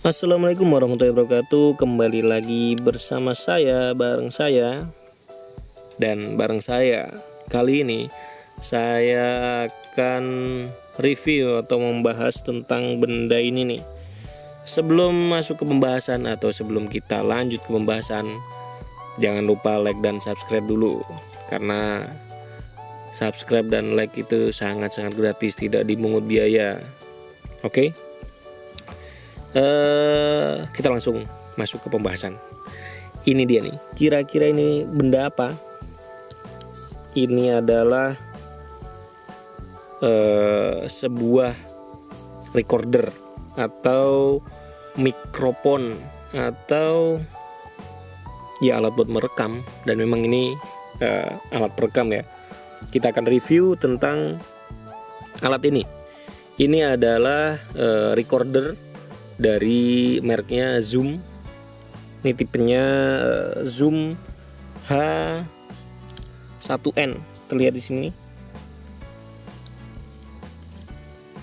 Assalamualaikum warahmatullahi wabarakatuh. Kembali lagi bersama saya, bareng saya. Kali ini saya akan review atau membahas tentang benda ini nih. Sebelum masuk ke pembahasan atau sebelum kita lanjut ke pembahasan, jangan lupa like dan subscribe dulu. Karena subscribe dan like itu sangat-sangat gratis, tidak dipungut biaya. Oke? Kita langsung masuk ke pembahasan. Ini dia nih, kira-kira ini benda apa? Ini adalah sebuah recorder atau mikrofon atau ya alat buat merekam, dan memang ini alat perekam ya. Kita akan review tentang alat ini. Ini adalah recorder dari mereknya Zoom. Ini tipenya Zoom H1N. Terlihat di sini.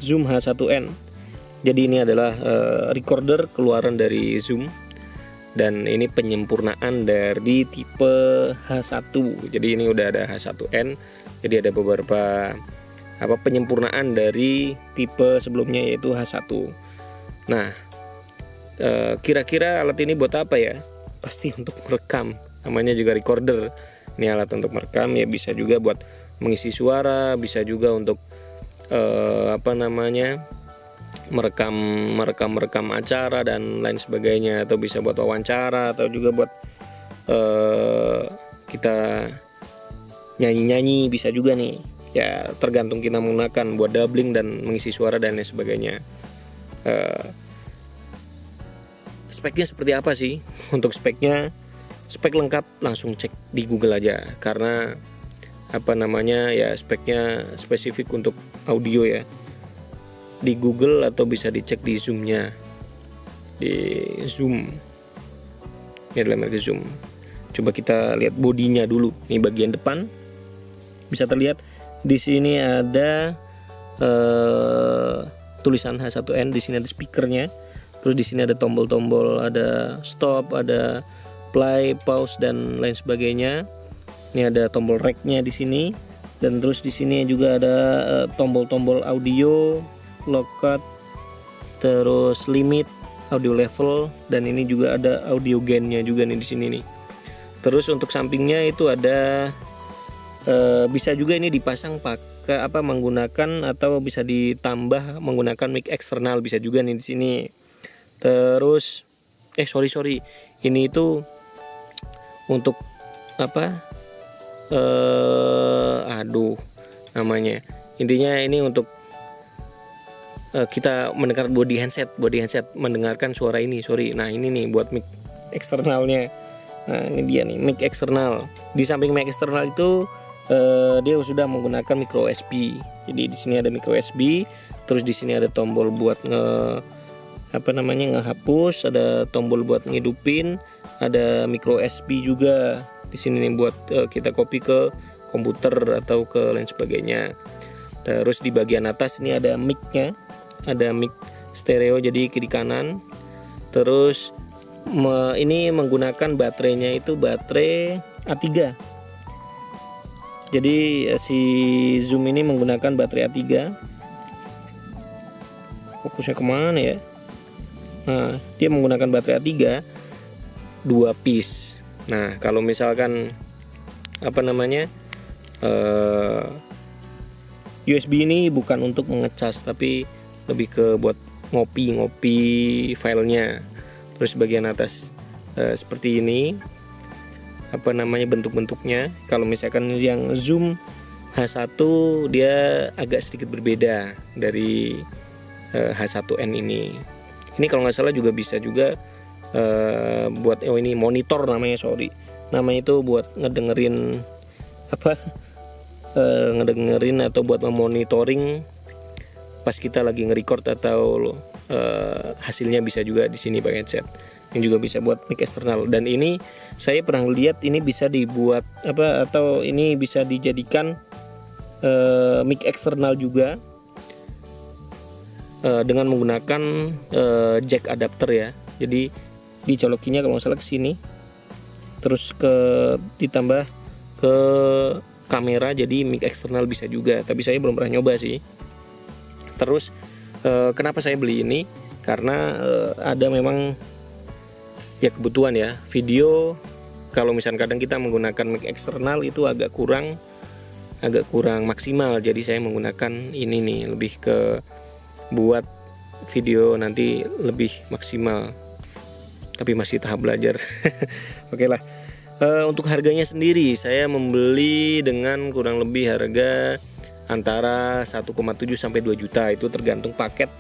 Zoom H1N. Jadi ini adalah recorder keluaran dari Zoom, dan ini penyempurnaan dari tipe H1. Jadi ini udah ada H1N. Jadi ada beberapa penyempurnaan dari tipe sebelumnya, yaitu H1. Nah, kira-kira alat ini buat apa ya? Pasti untuk merekam. Namanya juga recorder. Ini alat untuk merekam, ya bisa juga buat mengisi suara, bisa juga untuk merekam acara dan lain sebagainya, atau bisa buat wawancara, atau juga buat kita nyanyi-nyanyi bisa juga nih. Ya tergantung kita menggunakan buat doubling dan mengisi suara dan lain sebagainya. Speknya seperti apa sih? Untuk spek lengkap langsung cek di Google aja, karena ya speknya spesifik untuk audio ya, di Google, atau bisa dicek di Zoom-nya, di Zoom. Ini adalah merek Zoom. Coba kita lihat bodinya dulu. Ini bagian depan bisa terlihat. Di sini ada tulisan H1N. Di sini ada speakernya. Terus di sini ada tombol-tombol, ada stop, ada play, pause dan lain sebagainya. Ini ada tombol rack-nya di sini, dan terus di sini juga ada tombol-tombol audio, low-cut, terus limit, audio level, dan ini juga ada audio gain-nya juga nih di sini nih. Terus untuk sampingnya itu ada bisa juga ini dipasang pakai menggunakan, atau bisa ditambah menggunakan mic eksternal, bisa juga nih di sini. Terus sorry, ini itu untuk namanya, intinya ini untuk kita mendengar body handset mendengarkan suara ini. Nah ini nih buat mic eksternalnya. Nah ini dia nih mic eksternal. Di samping mic eksternal itu dia sudah menggunakan micro USB. Jadi di sini ada micro USB, terus di sini ada tombol buat ngehapus, ada tombol buat ngidupin, ada micro USB juga di sini nih buat kita copy ke komputer atau ke lain sebagainya. Terus di bagian atas ini ada mic-nya, ada mic stereo jadi kiri kanan. Terus ini menggunakan baterainya itu baterai A3. Jadi si Zoom ini menggunakan baterai A3. Fokusnya kemana ya? Nah, dia menggunakan baterai A3 2 piece. Nah, kalau misalkan USB ini bukan untuk mengecas, tapi lebih ke buat ngopi filenya. Terus bagian atas seperti ini bentuk-bentuknya. Kalau misalkan yang Zoom H1 dia agak sedikit berbeda dari H1N ini. Ini kalau nggak salah juga bisa juga buat ini monitor namanya, namanya itu buat ngedengerin atau buat memonitoring pas kita lagi nge-record, atau hasilnya bisa juga di sini pakai headset. Ini juga bisa buat mic eksternal, dan ini saya pernah lihat ini bisa dibuat atau ini bisa dijadikan mic eksternal juga. dengan menggunakan jack adapter ya. Jadi dicolokinya kalau nggak salah ke sini, terus ditambah ke kamera, jadi mic eksternal bisa juga, tapi saya belum pernah nyoba sih. Terus kenapa saya beli ini, karena ada memang ya kebutuhan ya, video kalau misalnya kadang kita menggunakan mic eksternal itu agak kurang maksimal, jadi saya menggunakan ini nih, lebih ke buat video nanti lebih maksimal, tapi masih tahap belajar. Oke lah. Untuk harganya sendiri saya membeli dengan kurang lebih harga antara 1,7 sampai 2 juta, itu tergantung paket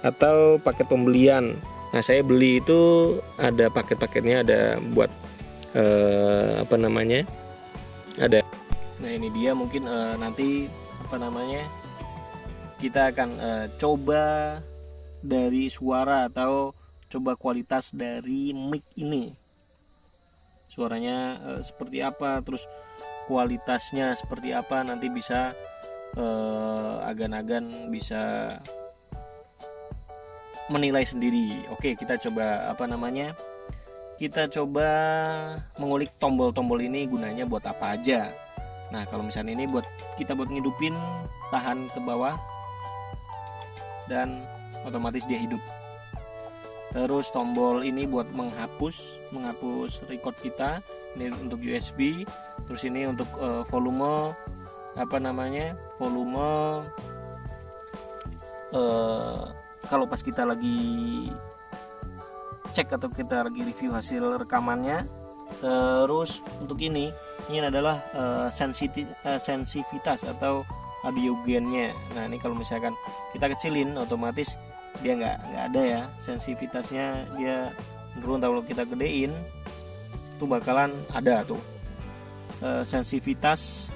atau paket pembelian. Nah, saya beli itu ada paket-paketnya, ada buat apa namanya? Ada. Nah, ini dia mungkin nanti apa namanya? Kita akan coba dari suara atau coba kualitas dari mic ini. Suaranya seperti apa, terus kualitasnya seperti apa, nanti bisa agan-agan bisa menilai sendiri. Oke, kita coba apa namanya? Kita coba mengulik tombol-tombol ini gunanya buat apa aja. Nah, kalau misalnya ini buat ngidupin, tahan ke bawah dan otomatis dia hidup. Terus tombol ini buat menghapus record kita, ini untuk USB. Terus ini untuk volume apa namanya, volume kalau pas kita lagi cek atau kita lagi review hasil rekamannya. Terus untuk ini adalah sensitivitas atau audio gainnya. Nah, ini kalau misalkan kita kecilin, otomatis dia nggak ada ya sensitivitasnya, dia turun. Kalau kita gedein tuh bakalan ada tuh sensitivitas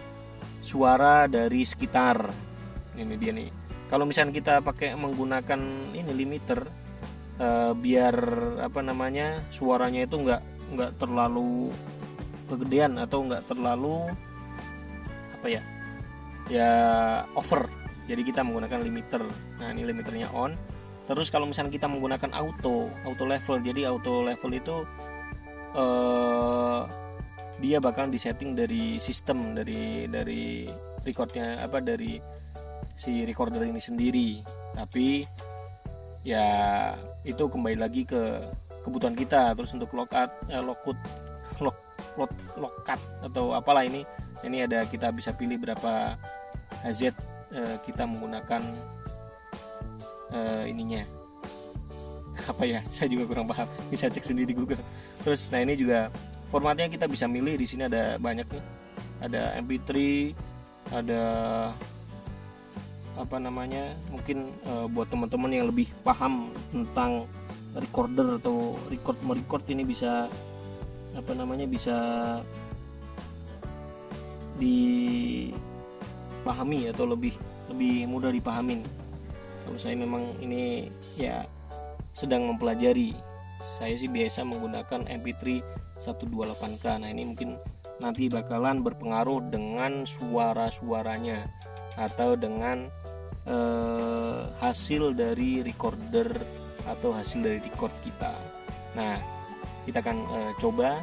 suara dari sekitar. Ini dia nih. Kalau misalnya kita pakai menggunakan ini limiter, biar apa namanya, suaranya itu nggak terlalu kegedean atau nggak terlalu apa ya over. Jadi kita menggunakan limiter. Nah, ini limiternya on. Terus kalau misalnya kita menggunakan auto level, jadi auto level itu dia bakal disetting dari sistem, dari recordnya, apa, dari si recorder ini sendiri. Tapi ya itu kembali lagi ke kebutuhan kita. Terus untuk lockout atau apalah ini ada, kita bisa pilih berapa Hz kita menggunakan ininya apa ya, saya juga kurang paham, bisa cek sendiri di Google. Terus nah, ini juga formatnya kita bisa milih. Di sini ada banyak nih, ada MP3, ada apa namanya, mungkin buat teman-teman yang lebih paham tentang recorder atau merecord ini bisa apa namanya, bisa dipahami atau lebih mudah dipahamin. Kalau saya memang ini ya sedang mempelajari. Saya sih biasa menggunakan MP3 128K. Nah, ini mungkin nanti bakalan berpengaruh dengan suara-suaranya atau dengan hasil dari recorder atau hasil dari record kita. Nah, kita akan coba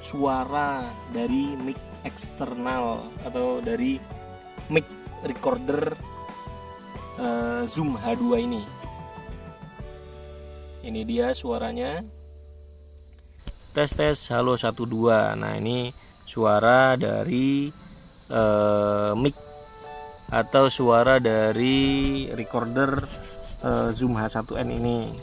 suara dari mic eksternal atau dari mic recorder Zoom H2 ini. Ini dia suaranya. Tes halo 12. Nah, ini suara dari mic atau suara dari recorder Zoom H1N ini.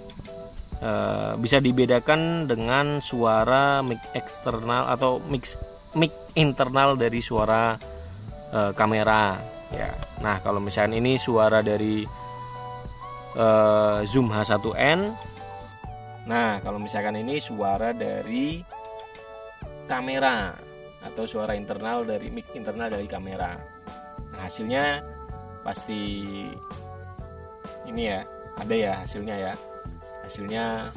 Bisa dibedakan dengan suara mic eksternal atau mic internal dari suara kamera ya. Nah, kalau misalnya ini suara dari Zoom H1N. Nah, kalau misalkan ini suara dari kamera atau suara internal dari mic internal dari kamera. Nah, hasilnya pasti ini ya, ada ya hasilnya ya. Hasilnya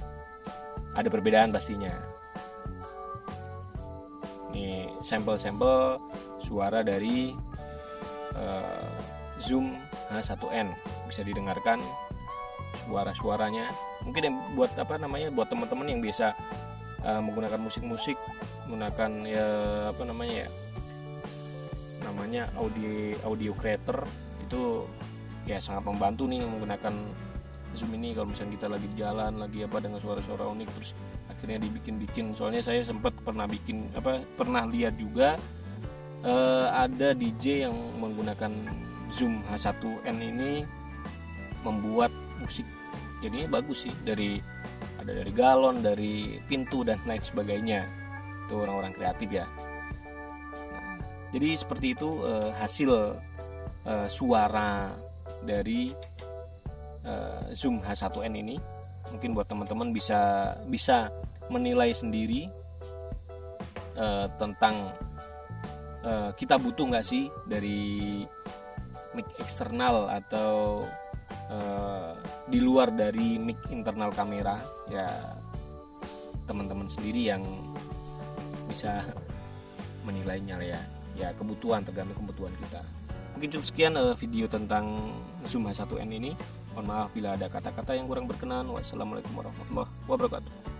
ada perbedaan pastinya. Ini sampel-sampel suara dari Zoom H1N, bisa didengarkan suara-suaranya. Mungkin yang buat buat teman-teman yang biasa menggunakan musik-musik, menggunakan audio creator, itu ya sangat membantu nih menggunakan Zoom ini. Kalau misalnya kita lagi jalan, lagi dengan suara-suara unik, terus akhirnya dibikin. Soalnya saya sempat pernah lihat juga ada DJ yang menggunakan Zoom H1n ini membuat musik. Jadi bagus sih, ada dari galon, dari pintu dan lain sebagainya. Itu orang-orang kreatif ya. Nah, jadi seperti itu hasil suara dari Zoom H1n ini. Mungkin buat teman-teman bisa menilai sendiri tentang kita butuh nggak sih dari mic eksternal atau di luar dari mic internal kamera. Ya teman-teman sendiri yang bisa menilainya ya kebutuhan, tergantung kebutuhan kita. Mungkin cukup sekian video tentang Zoom H1n ini. Mohon maaf bila ada kata-kata yang kurang berkenan. Wassalamualaikum warahmatullahi wabarakatuh.